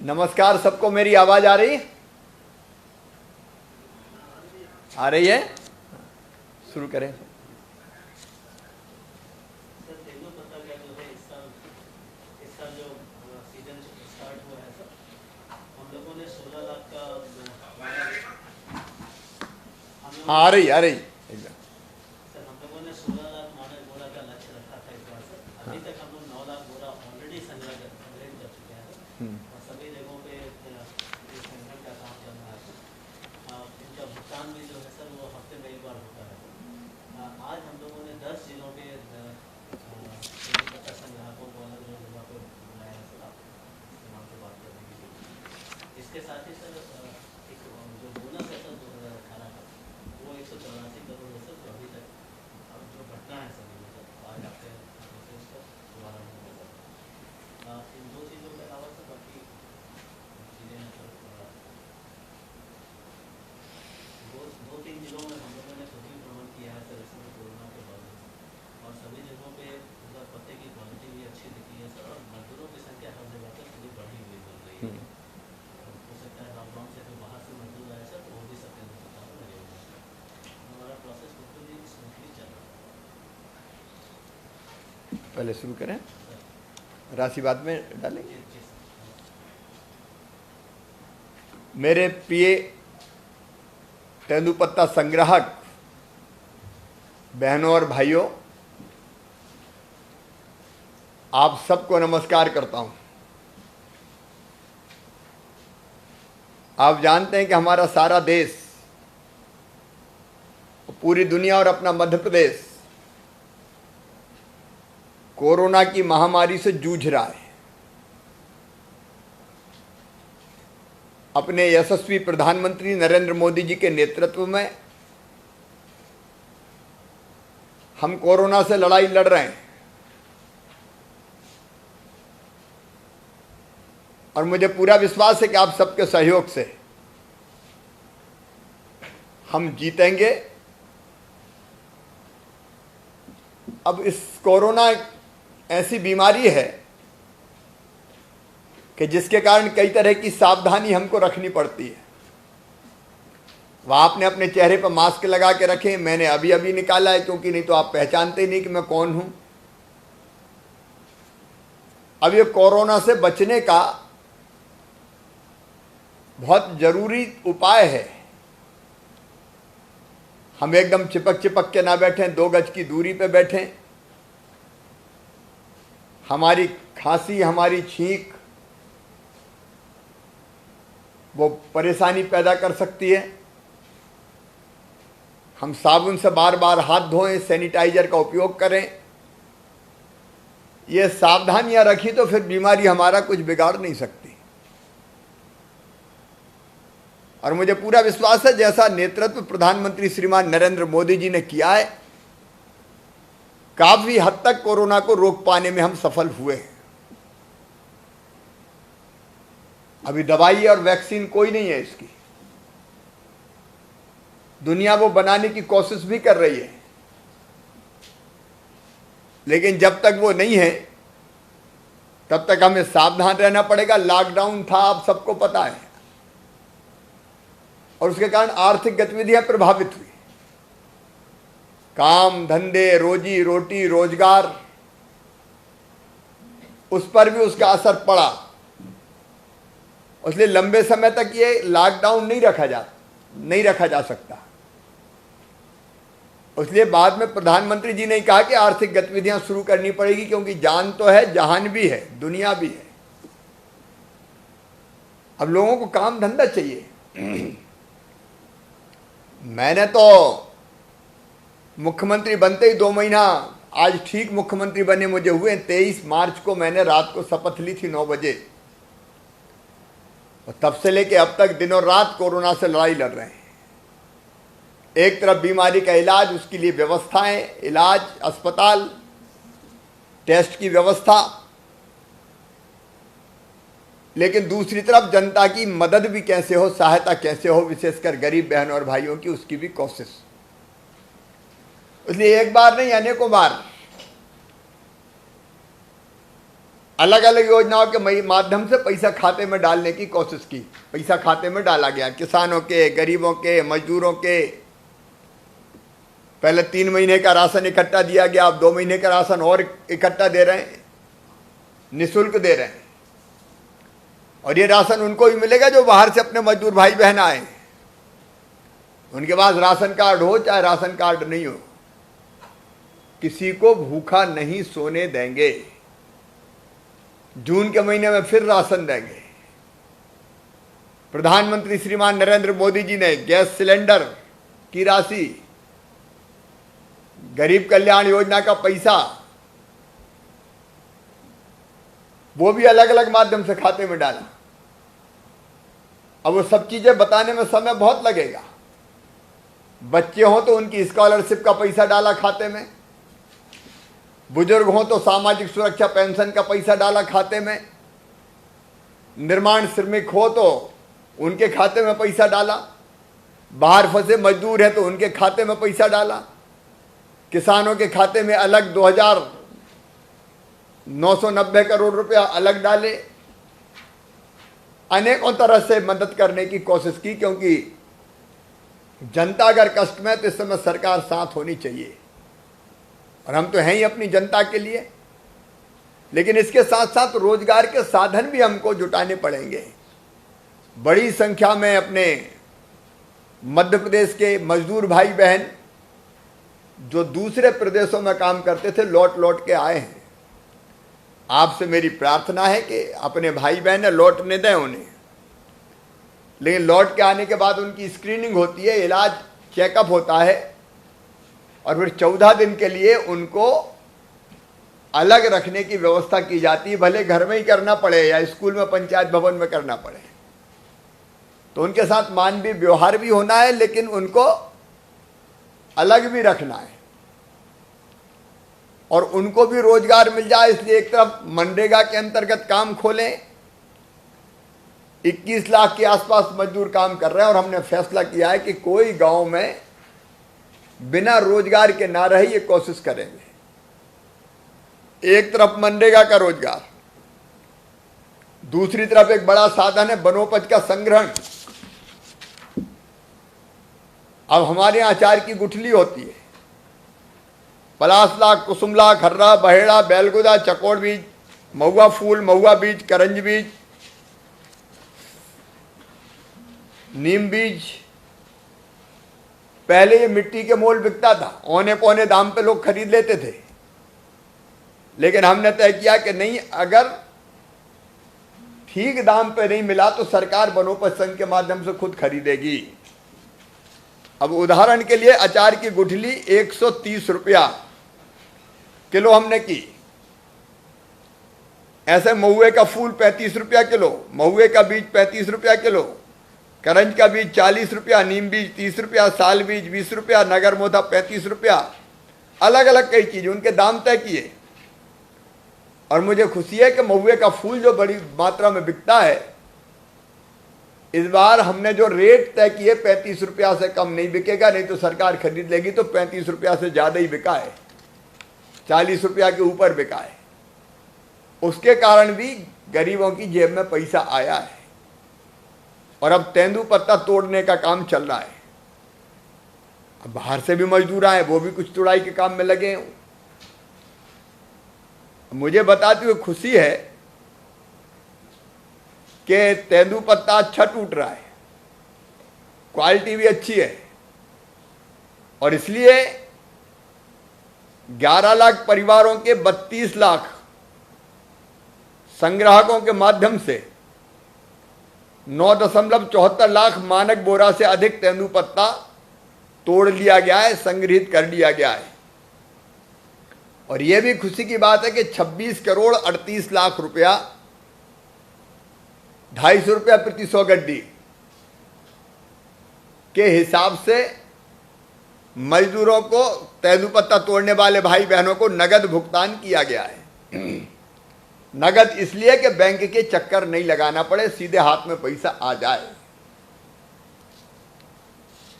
नमस्कार सबको, मेरी आवाज आ रही है? आ रही है? शुरू करें। हाँ, आ रही एकदम। सर, हम लोगों ने 16 लाख मानक बोरा का लक्ष्य रखा था इस बार सर। अभी तक हम लोग 9 लाख बोरा ऑलरेडी संग्रह कर चुके हैं और सभी जगहों पे संग्रह का काम चल रहा है। इनका भुगतान भी जो है सर वो हफ्ते में एक बार होता है। आज हम लोगों ने 10 जिलों के संग्राहकों को अलग अलग जगह पर बुलाया है सर, आपके नाम से बात करने के लिए। इसके साथ ही सर एक जो बोनस है सर 2018 का, वो 184 करोड़ है सर, जो अभी तक अब जो घटना है सर आज आपके दोबारा नहीं है सर। इन दो चीज़ों के अलावा सर बाकी चीज़ें हैं सर। दो तीन जिलों में हम लोगों ने खुद ही भ्रमण किया है सर इसमें कोरोना के बाद, और सभी जगहों पे मतलब पत्ते की क्वालिटी भी अच्छी दिखी है सर, और मजदूरों की संख्या हर जगह पर थोड़ी बढ़ी हुई मिल रही है। हो सकता है लॉकडाउन से कोई बाहर से मजदूर आए सर, तो वो भी सबके अस्पताल में लगे हुए हैं। हमारा प्रोसेस बिल्कुल ही स्मूथली चल रहा है। पहले शुरू करें, राशि बाद में डालेंगे। मेरे प्रिय तेंदुपत्ता संग्राहक बहनों और भाइयों, आप सबको नमस्कार करता हूं। आप जानते हैं कि हमारा सारा देश, पूरी दुनिया और अपना मध्य प्रदेश कोरोना की महामारी से जूझ रहा है। अपने यशस्वी प्रधानमंत्री नरेंद्र मोदी जी के नेतृत्व में हम कोरोना से लड़ाई लड़ रहे हैं, और मुझे पूरा विश्वास है कि आप सबके सहयोग से हम जीतेंगे। अब इस कोरोना ऐसी बीमारी है कि जिसके कारण कई तरह की सावधानी हमको रखनी पड़ती है। वह आपने अपने चेहरे पर मास्क लगा के रखें, मैंने अभी अभी निकाला है, क्योंकि नहीं तो आप पहचानते ही नहीं कि मैं कौन हूं। अब ये कोरोना से बचने का बहुत जरूरी उपाय है। हम एकदम चिपक चिपक के ना बैठें, 2 गज की दूरी पे बैठें। हमारी खांसी, हमारी छींक वो परेशानी पैदा कर सकती है। हम साबुन से बार बार हाथ धोएं, सैनिटाइजर का उपयोग करें। ये सावधानियां रखी तो फिर बीमारी हमारा कुछ बिगाड़ नहीं सकती। और मुझे पूरा विश्वास है, जैसा नेतृत्व प्रधानमंत्री श्रीमान नरेंद्र मोदी जी ने किया है, काफी हद तक कोरोना को रोक पाने में हम सफल हुए हैं। अभी दवाई और वैक्सीन कोई नहीं है इसकी। दुनिया वो बनाने की कोशिश भी कर रही है, लेकिन जब तक वो नहीं है तब तक हमें सावधान रहना पड़ेगा। लॉकडाउन था, आप सबको पता है, और उसके कारण आर्थिक गतिविधियां प्रभावित हुई। काम धंधे, रोजी रोटी, रोजगार, उस पर भी उसका असर पड़ा। इसलिए लंबे समय तक ये लॉकडाउन नहीं रखा जा सकता। इसलिए बाद में प्रधानमंत्री जी ने कहा कि आर्थिक गतिविधियां शुरू करनी पड़ेगी, क्योंकि जान तो है, जहान भी है, दुनिया भी है। अब लोगों को काम धंधा चाहिए। मैंने तो मुख्यमंत्री बनते ही 2 महीना, आज ठीक मुख्यमंत्री बने मुझे हुए 23 मार्च को मैंने रात को शपथ ली थी 9 बजे, और तब से लेके अब तक दिनों रात कोरोना से लड़ाई लड़ रहे हैं। एक तरफ बीमारी का इलाज, उसके लिए व्यवस्थाएं, इलाज, अस्पताल, टेस्ट की व्यवस्था, लेकिन दूसरी तरफ जनता की मदद भी कैसे हो, सहायता कैसे हो, विशेषकर गरीब बहनों और भाइयों की, उसकी भी कोशिश। इसलिए एक बार नहीं, अनेकों बार अलग अलग योजनाओं के माध्यम से पैसा खाते में डालने की कोशिश की। पैसा खाते में डाला गया, किसानों के, गरीबों के, मजदूरों के। पहले 3 महीने का राशन इकट्ठा दिया गया, अब 2 महीने का राशन और इकट्ठा दे रहे हैं, निःशुल्क दे रहे हैं। और ये राशन उनको ही मिलेगा जो बाहर से अपने मजदूर भाई बहन आए, उनके पास राशन कार्ड हो चाहे राशन कार्ड नहीं हो, किसी को भूखा नहीं सोने देंगे। जून के महीने में फिर राशन देंगे। प्रधानमंत्री श्रीमान नरेंद्र मोदी जी ने गैस सिलेंडर की राशि, गरीब कल्याण योजना का पैसा, वो भी अलग अलग माध्यम से खाते में डाला। अब वो सब चीजें बताने में समय बहुत लगेगा। बच्चे हों तो उनकी स्कॉलरशिप का पैसा डाला खाते में, बुजुर्ग हों तो सामाजिक सुरक्षा पेंशन का पैसा डाला खाते में, निर्माण श्रमिक हो तो उनके खाते में पैसा डाला, बाहर फंसे मजदूर हैं तो उनके खाते में पैसा डाला, किसानों के खाते में अलग 2,990 करोड़ रुपया अलग डाले। अनेकों तरह से मदद करने की कोशिश की, क्योंकि जनता अगर कष्ट में तो इस समय सरकार साथ होनी चाहिए, और हम तो हैं ही अपनी जनता के लिए। लेकिन इसके साथ साथ रोजगार के साधन भी हमको जुटाने पड़ेंगे। बड़ी संख्या में अपने मध्य प्रदेश के मजदूर भाई बहन जो दूसरे प्रदेशों में काम करते थे, लौट लौट के आए हैं। आपसे मेरी प्रार्थना है कि अपने भाई बहन लौटने दें उन्हें, लेकिन लौट के आने के बाद उनकी स्क्रीनिंग होती है, इलाज, चेकअप होता है, और फिर 14 दिन के लिए उनको अलग रखने की व्यवस्था की जाती है। भले घर में ही करना पड़े या स्कूल में, पंचायत भवन में करना पड़े। तो उनके साथ मानवीय व्यवहार भी होना है, लेकिन उनको अलग भी रखना है, और उनको भी रोजगार मिल जाए। इसलिए एक तरफ मनरेगा के अंतर्गत काम खोलें, 21 लाख के आसपास मजदूर काम कर रहे हैं, और हमने फैसला किया है कि कोई गांव में बिना रोजगार के ना रहे, ये कोशिश करेंगे। एक तरफ मनरेगा का रोजगार, दूसरी तरफ एक बड़ा साधन है वनोपज का संग्रहण। अब हमारे यहाँ अचार की गुठली होती है, पलासला, कुसुमला, खर्रा, बहेड़ा, बैलगुदा, चकोड़ बीज, महुआ फूल, महुआ बीज, करंज बीज, नीम बीज। पहले ये मिट्टी के मोल बिकता था, औने पौने दाम पे लोग खरीद लेते थे, लेकिन हमने तय किया कि नहीं, अगर ठीक दाम पे नहीं मिला तो सरकार वनोपज संघ के माध्यम से खुद खरीदेगी। अब उदाहरण के लिए अचार की गुठली 130 रुपया किलो हमने की। ऐसे महुए का फूल 35 रुपया किलो, महुए का बीज 35 रुपया किलो, करंज का बीज 40 रुपया, नीम बीज 30 रुपया, साल बीज 20 रुपया, नगर मोथा 35 रुपया। अलग अलग कई चीज, उनके दाम तय किए। और मुझे खुशी है कि महुए का फूल जो बड़ी मात्रा में बिकता है, इस बार हमने जो रेट तय किए 35 रुपया से कम नहीं बिकेगा, नहीं तो सरकार खरीद लेगी। तो 35 रुपया से ज्यादा ही बिका है, 40 रुपया के ऊपर बिका है। उसके कारण भी गरीबों की जेब में पैसा आया है। और अब तेंदुपत्ता तोड़ने का काम चल रहा है। अब बाहर से भी मजदूर आए, वो भी कुछ तुड़ाई के काम में लगे हैं। मुझे बताते हुए खुशी है कि तेंदुपत्ता अच्छा टूट रहा है, क्वालिटी भी अच्छी है, और इसलिए 11 लाख परिवारों के 32 लाख संग्राहकों के माध्यम से 9.74 लाख मानक बोरा से अधिक तेंदुपत्ता तोड़ लिया गया है, संग्रहित कर लिया गया है। और यह भी खुशी की बात है कि 26 करोड़ 38 लाख रुपया, 250 रुपया प्रति 100 गड्डी के हिसाब से मजदूरों को, तेंदुपत्ता तोड़ने वाले भाई बहनों को नगद भुगतान किया गया है। नगद इसलिए कि बैंक के चक्कर नहीं लगाना पड़े, सीधे हाथ में पैसा आ जाए।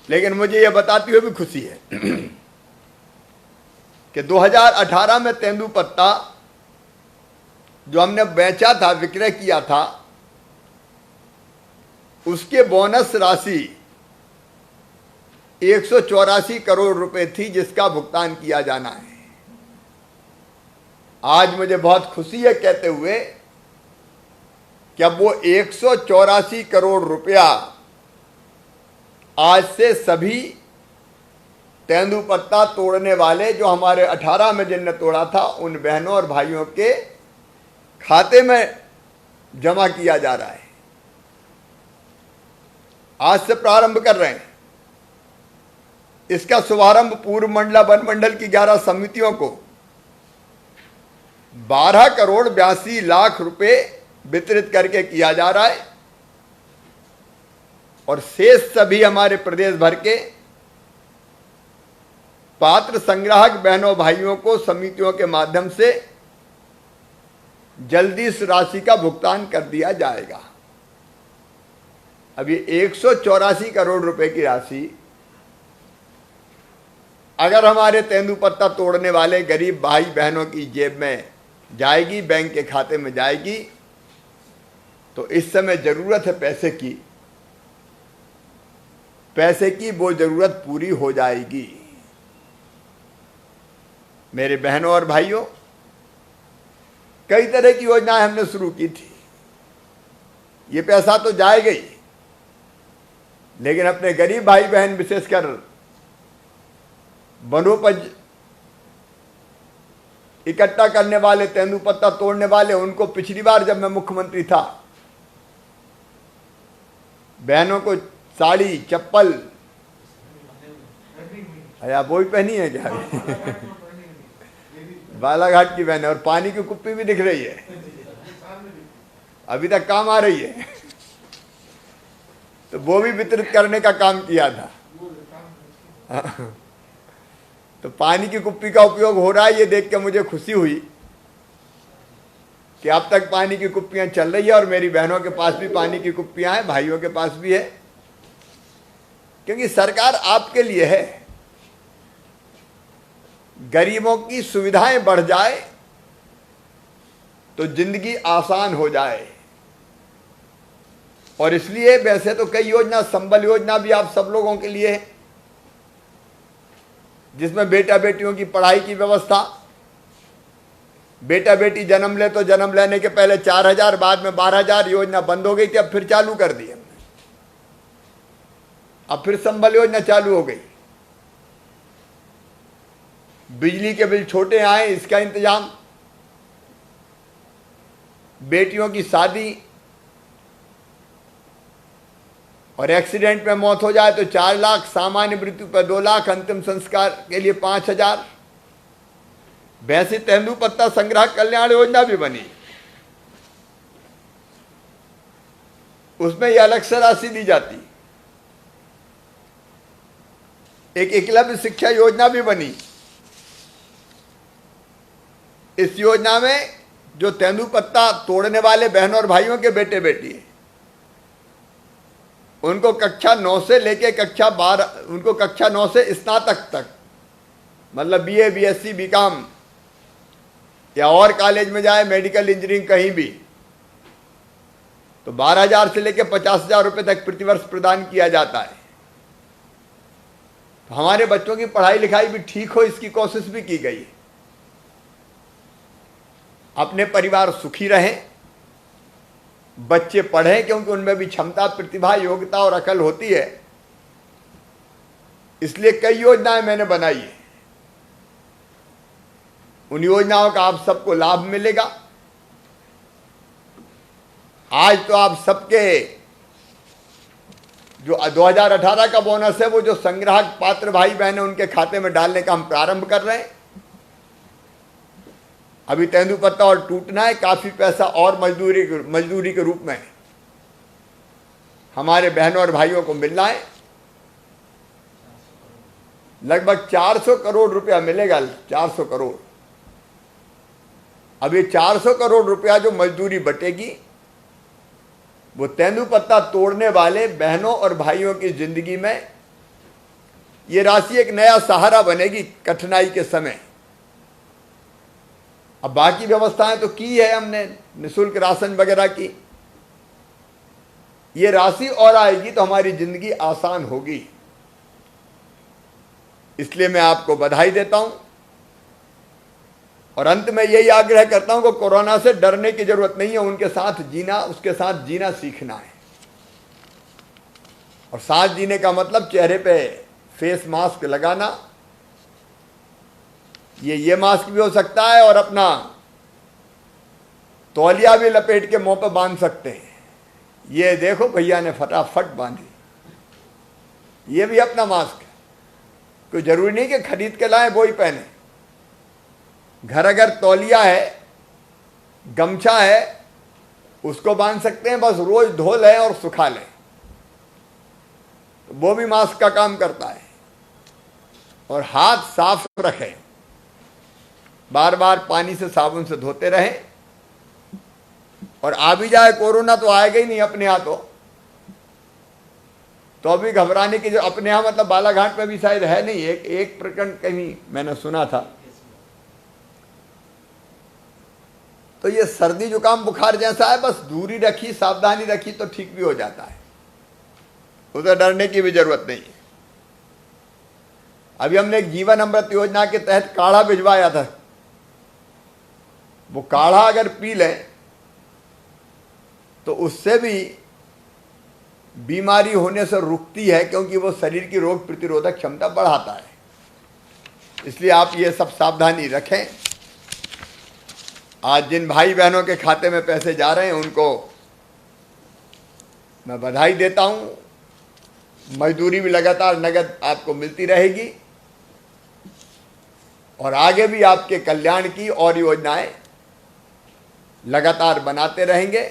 लेकिन मुझे यह बताते हुए भी खुशी है कि 2018 में तेंदुपत्ता जो हमने बेचा था, विक्रय किया था, उसके बोनस राशि 184 करोड़ रुपए थी, जिसका भुगतान किया जाना है। आज मुझे बहुत खुशी है कहते हुए कि अब वो 184 करोड़ रुपया आज से सभी तेंदुपत्ता तोड़ने वाले, जो हमारे 18 में जिनने तोड़ा था, उन बहनों और भाइयों के खाते में जमा किया जा रहा है। आज से प्रारंभ कर रहे हैं। इसका शुभारंभ पूर्व मंडला वन मंडल की 11 समितियों को 12 करोड़ 82 लाख रुपए वितरित करके किया जा रहा है, और शेष सभी हमारे प्रदेश भर के पात्र संग्राहक बहनों भाइयों को समितियों के माध्यम से जल्दी इस राशि का भुगतान कर दिया जाएगा। अब ये 184 करोड़ रुपए की राशि अगर हमारे तेंदुपत्ता तोड़ने वाले गरीब भाई बहनों की जेब में जाएगी, बैंक के खाते में जाएगी, तो इस समय जरूरत है पैसे की वो जरूरत पूरी हो जाएगी। मेरे बहनों और भाइयों, कई तरह की योजनाएं हमने शुरू की थी। ये पैसा तो जाएगा ही, लेकिन अपने गरीब भाई बहन, विशेषकर वनोपज इकट्ठा करने वाले, तेंदुपत्ता तोड़ने वाले, उनको पिछली बार जब मैं मुख्यमंत्री था, बहनों को साड़ी, चप्पल, अया वो ही पहनी है क्या? बालाघाट की बहन है, और पानी की कुप्पी भी दिख रही है, अभी तक काम आ रही है। तो वो भी वितरित करने का काम किया था। तो पानी की कुप्पी का उपयोग हो रहा है, ये देख के मुझे खुशी हुई कि अब तक पानी की कुप्पियां चल रही है, और मेरी बहनों के पास भी पानी की कुप्पियां हैं, भाइयों के पास भी है, क्योंकि सरकार आपके लिए है। गरीबों की सुविधाएं बढ़ जाए तो जिंदगी आसान हो जाए। और इसलिए वैसे तो कई योजना, संबल योजना भी आप सब लोगों के लिए है, जिसमें बेटा बेटियों की पढ़ाई की व्यवस्था, बेटा बेटी जन्म ले तो जन्म लेने के पहले 4,000, बाद में 12,000 योजना बंद हो गई थी, अब फिर चालू कर दी हमने। अब फिर संबल योजना चालू हो गई। बिजली के बिल छोटे आए, इसका इंतजाम, बेटियों की शादी और एक्सीडेंट में मौत हो जाए तो 4 लाख, सामान्य मृत्यु पर 2 लाख, अंतिम संस्कार के लिए 5,000। वैसे तेंदुपत्ता संग्रह कल्याण योजना भी बनी, उसमें यह अलग से राशि दी जाती। एक एकलव्य शिक्षा योजना भी बनी। इस योजना में जो तेंदुपत्ता तोड़ने वाले बहनों और भाइयों के बेटे बेटी हैं, उनको कक्षा 9 से लेके कक्षा 12, उनको कक्षा 9 से स्नातक तक, मतलब BA, BSc, BCom या और कॉलेज में जाए, मेडिकल, इंजीनियरिंग, कहीं भी, तो 12,000 से लेके 50,000 रुपए तक प्रतिवर्ष प्रदान किया जाता है। तो हमारे बच्चों की पढ़ाई लिखाई भी ठीक हो, इसकी कोशिश भी की गई है। अपने परिवार सुखी रहे, बच्चे पढ़ें, क्योंकि उनमें भी क्षमता, प्रतिभा, योग्यता और अकल होती है। इसलिए कई योजनाएं मैंने बनाई है। उन योजनाओं का आप सबको लाभ मिलेगा। आज तो आप सबके जो 2018 का बोनस है, वो जो संग्राहक पात्र भाई बहन है, उनके खाते में डालने का हम प्रारंभ कर रहे हैं। अभी तेंदुपत्ता और टूटना है, काफी पैसा और मजदूरी के रूप में हमारे बहनों और भाइयों को मिलना है। लगभग 400 करोड़ रुपया मिलेगा, 400 करोड़। अब ये 400 करोड़ रुपया जो मजदूरी बटेगी, वो तेंदुपत्ता तोड़ने वाले बहनों और भाइयों की जिंदगी में ये राशि एक नया सहारा बनेगी कठिनाई के समय। अब बाकी व्यवस्थाएं तो की है हमने, निःशुल्क राशन वगैरह की। ये राशि और आएगी तो हमारी जिंदगी आसान होगी। इसलिए मैं आपको बधाई देता हूं और अंत में यही आग्रह करता हूं कि कोरोना से डरने की जरूरत नहीं है, उनके साथ जीना, उसके साथ जीना सीखना है। और साथ जीने का मतलब चेहरे पे फेस मास्क लगाना, ये मास्क भी हो सकता है और अपना तौलिया भी लपेट के मुंह पे बांध सकते हैं। ये देखो भैया ने फटाफट बांधी, ये भी अपना मास्क है। कोई जरूरी नहीं कि खरीद के लाएं वो ही पहने। घर अगर तौलिया है, गमछा है, उसको बांध सकते हैं, बस रोज धो लें और सुखा लें, तो वो भी मास्क का काम करता है। और हाथ साफ रखें, बार बार पानी से साबुन से धोते रहें। और आ भी जाए कोरोना तो आएगा ही नहीं अपने यहाँ, तो अभी घबराने की जो, अपने यहाँ मतलब बालाघाट में भी शायद है नहीं, एक प्रकरण कहीं मैंने सुना था। तो ये सर्दी जुकाम बुखार जैसा है, बस दूरी रखी, सावधानी रखी तो ठीक भी हो जाता है, उसे डरने की भी जरूरत नहीं है। अभी हमने एक जीवन अमृत योजना के तहत काढ़ा भिजवाया था। वो काढ़ा अगर पी लें तो उससे भी बीमारी होने से रुकती है, क्योंकि वो शरीर की रोग प्रतिरोधक क्षमता बढ़ाता है। इसलिए आप ये सब सावधानी रखें। आज जिन भाई बहनों के खाते में पैसे जा रहे हैं उनको मैं बधाई देता हूं। मजदूरी भी लगातार नगद आपको मिलती रहेगी और आगे भी आपके कल्याण की और योजनाएं लगातार बनाते रहेंगे।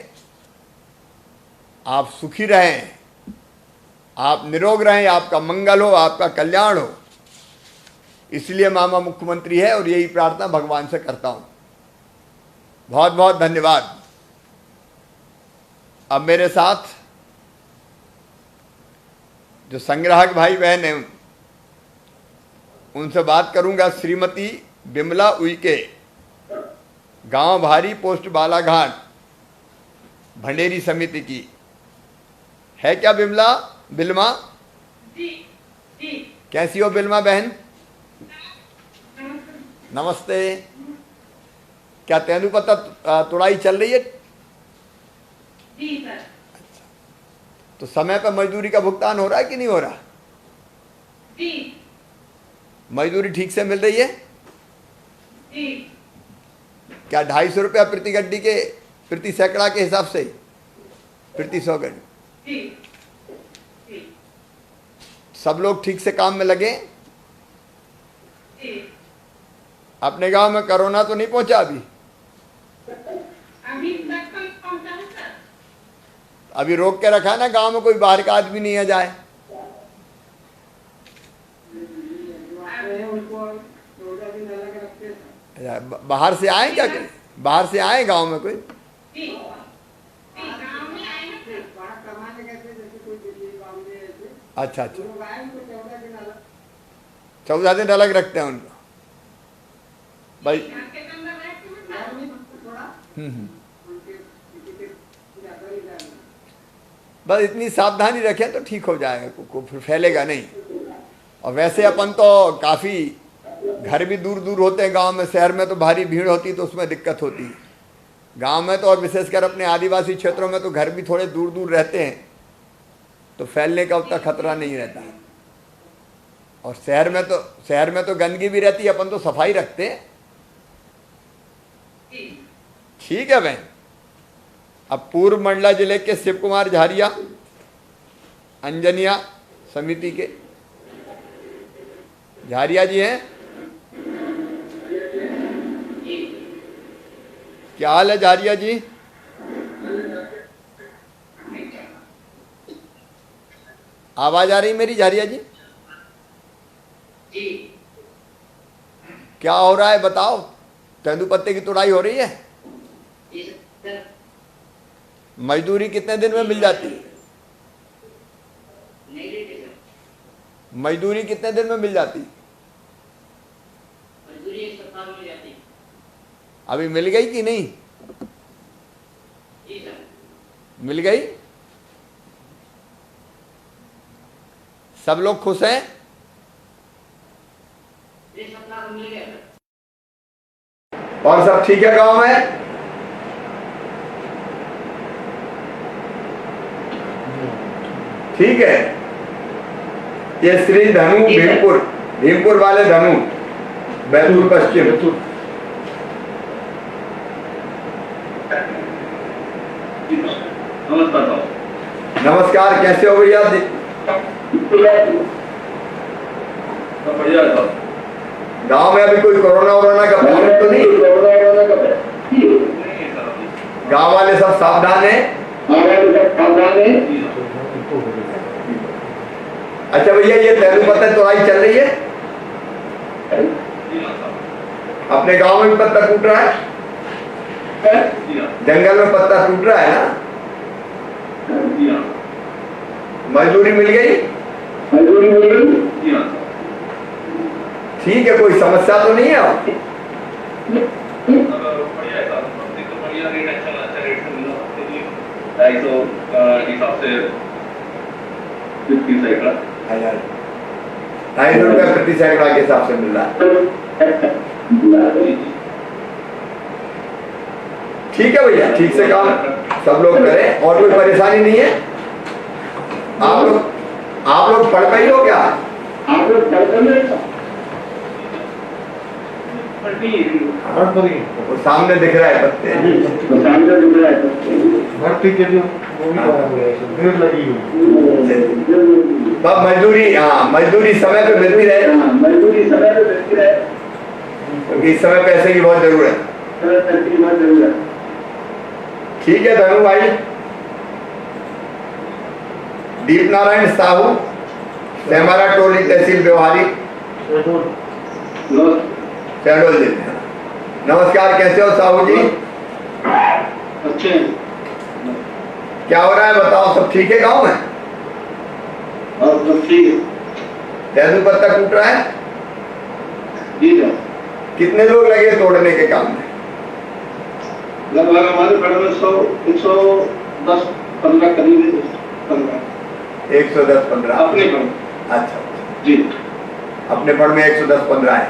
आप सुखी रहें, आप निरोग रहें, आपका मंगल हो, आपका कल्याण हो। इसलिए मामा मुख्यमंत्री है और यही प्रार्थना भगवान से करता हूं। बहुत बहुत धन्यवाद। अब मेरे साथ जो संग्राहक भाई बहन हैं उनसे बात करूंगा। श्रीमती बिमला उइके, गांव भारी, पोस्ट बालाघाट, भंडेरी समिति की है क्या बिल्मा? जी जी। कैसी हो बिल्मा बहन? नमस्ते। क्या तेंदुपत्ता तुड़ाई चल रही है? जी सर। तो समय पर मजदूरी का भुगतान हो रहा है कि नहीं हो रहा? जी। मजदूरी ठीक से मिल रही है? जी। क्या 250 रुपया प्रति गड्डी के, प्रति सैकड़ा के हिसाब से, प्रति 100 गड्डी? जी जी। सब लोग ठीक से काम में लगे? जी। अपने गांव में कोरोना तो नहीं पहुंचा अभी? अभी तक तो पहुंचा है सर। अभी रोक के रखा है ना, गांव में कोई बाहर का आदमी नहीं है जाए। बाहर से आए क्या कोई? बाहर से आए गांव में कोई? जी। गाँव में आए हैं सर। अच्छा अच्छा, 14 दिन अलग रखते हैं उनको भाई। घर के अंदर रहते हैं सर। बस इतनी सावधानी रखें तो ठीक हो जाएगा, को फिर फैलेगा नहीं। और वैसे अपन तो काफ़ी घर भी दूर दूर होते हैं गांव में, शहर में तो भारी भीड़ होती है तो उसमें दिक्कत होती है। गांव में तो और विशेषकर अपने आदिवासी क्षेत्रों में तो घर भी थोड़े दूर दूर रहते हैं तो फैलने का उतना खतरा नहीं रहता। और शहर में तो गंदगी भी रहती है, अपन तो सफाई रखते हैं। ठीक है बहन। अब पूर्व मंडला जिले के शिव कुमार झारिया, अंजनिया समिति के झारिया जी हैं। क्या हाल है झारिया जी? आवाज आ रही मेरी झारिया जी? जी। क्या हो रहा है बताओ? तेंदुपत्ते की तुड़ाई हो रही है? जी सर। मजदूरी कितने दिन में मिल जाती है? नहीं देते सर। मजदूरी कितने दिन में मिल जाती है? मजदूरी एक सप्ताह में मिल जाती है। अभी मिल गई कि नहीं? जी सर। मिल गई? सब लोग खुश हैं? ये सब लाभ मिल गया सर। और सब ठीक है गांव में? ठीक है। ये श्री धनु भीमपुर वाले धनु, बैतूल पश्चिम। नमस्कार, कैसे हो भैया? बढ़िया है। गांव में अभी कोई कोरोना का पेशेंट तो नहीं? गांव वाले सब सावधान हैं? अच्छा भैया, ये तेंदुपत्ता तोड़ाई चल रही है? अपने गांव में भी पत्ता टूट रहा है? जंगल में पत्ता टूट रहा है ना? मजदूरी मिल गई? ठीक है, कोई समस्या तो नहीं है? ₹250 प्रति सैकड़ा के हिसाब से मिल रहा है। ठीक है भैया, ठीक से काम सब लोग करें। और कोई परेशानी नहीं है? आप लोग पढ़ पाई हो क्या? वो सामने दिख रहा है पत्ते। भर्ती के लिए भीड़ लगी हुई। अब मजदूरी, हाँ मजदूरी समय पे मिलती रहे, क्योंकि इस समय पैसे की बहुत जरूरत है। ठीक है धनु भाई। दीप नारायण साहू, सेमारा टोली, तहसील व्यवहारी, शहडोल जिले। नमस्कार, कैसे हो साहू जी? अच्छे। क्या हो रहा है बताओ, सब ठीक है गाँव में? और सब ठीक है। तेंदुपत्ता टूट रहा है? जी सर। कितने लोग लगे तोड़ने के काम में? लगभग हमारे पड़ में 110-15 करीब है। 110-15 अपने पड़। अच्छा जी। अपने पड़ में 110-15 है।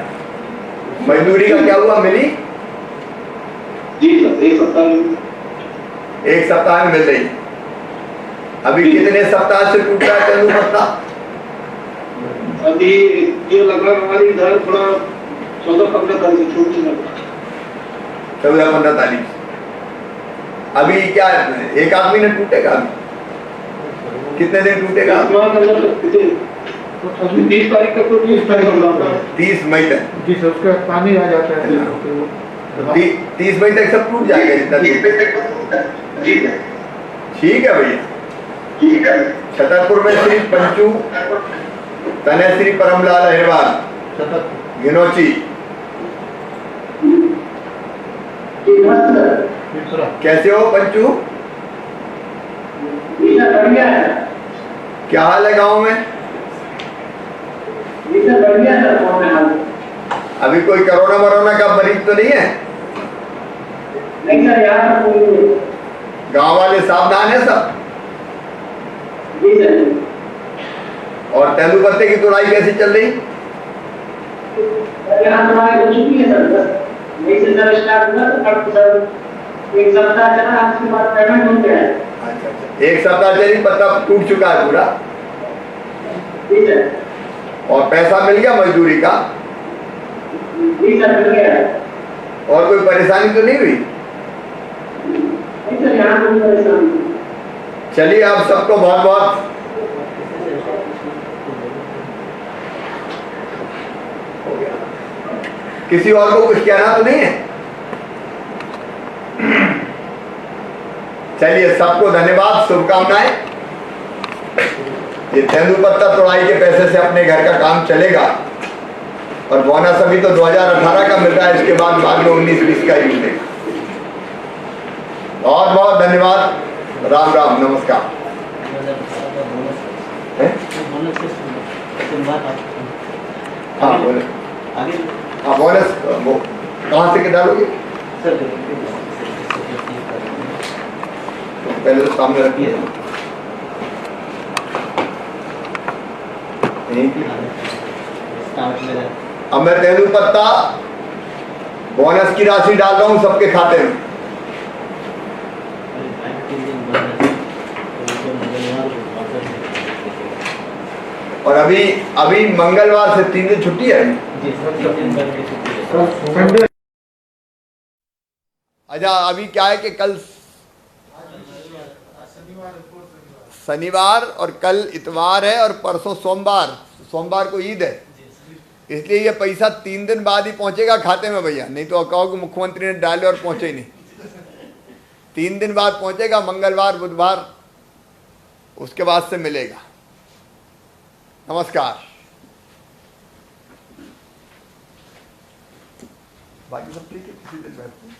मजदूरी का क्या हुआ, मिली? जी सर, एक सप्ताह में मिल रही। अभी कितने सप्ताह से टूट रहा है तेंदुपत्ता? अभी ये लगभग हमारी इधर थोड़ा 14-15 तारीख से छूट चुका। 14-15 तारीख। अभी क्या एक आदमी ने टूटेगा? अभी कितने दिन टूटेगा? 30 तारीख तक तो 30 तारीख 30 मई तक। जी सर, उसका पानी आ जाता है। 30 मई तक सब टूट जाएगा जितना जी ठीक है भैया। छतरपुर में श्री पंचू तने श्री परमलाल अहिरवाल, घिनौची। कैसे हो पंचू? क्या हाल है गांव में? अभी कोई कोरोना का मरीज तो नहीं है? गांव वाले सावधान है सब? और तेंदुपत्ते की तोड़ाई कैसी चल रही? एक सप्ताह चली, पत्ता टूट चुका है पूरा। और पैसा मिल गया मजदूरी का? और कोई परेशानी तो नहीं हुई? चलिए, आप सबको बहुत बहुत किसी और को कुछ कहना तो नहीं है? चलिए, सबको धन्यवाद, शुभकामनाएं। ये तेंदुपत्ता तोड़ाई के पैसे से अपने घर का काम चलेगा। और बोनस अभी तो 2018 का मिल रहा है, इसके बाद में 19-20 का ही मिलेगा। बहुत बहुत धन्यवाद। राम राम, नमस्कार। हाँ बोले। आगे हाँ बोनस वो कहाँ से डालोगे? सर पहले तो सामने रखिए। स्टार्ट में अब मैं तेंदुपत्ता बोनस की राशि डाल रहा हूं सबके खाते में। और अभी अभी मंगलवार से 3 दिन छुट्टी है। संडे अच्छा, अभी क्या है कि कल शनिवार और कल इतवार है और परसों सोमवार को ईद है, इसलिए ये पैसा 3 दिन बाद ही पहुंचेगा खाते में भैया, नहीं तो कहो कि मुख्यमंत्री ने डाले और पहुंचे ही नहीं। 3 दिन बाद पहुंचेगा, मंगलवार बुधवार, उसके बाद से मिलेगा। नमस्कार। बाकी सब ठीक है, किसी दिन बैठते हैं।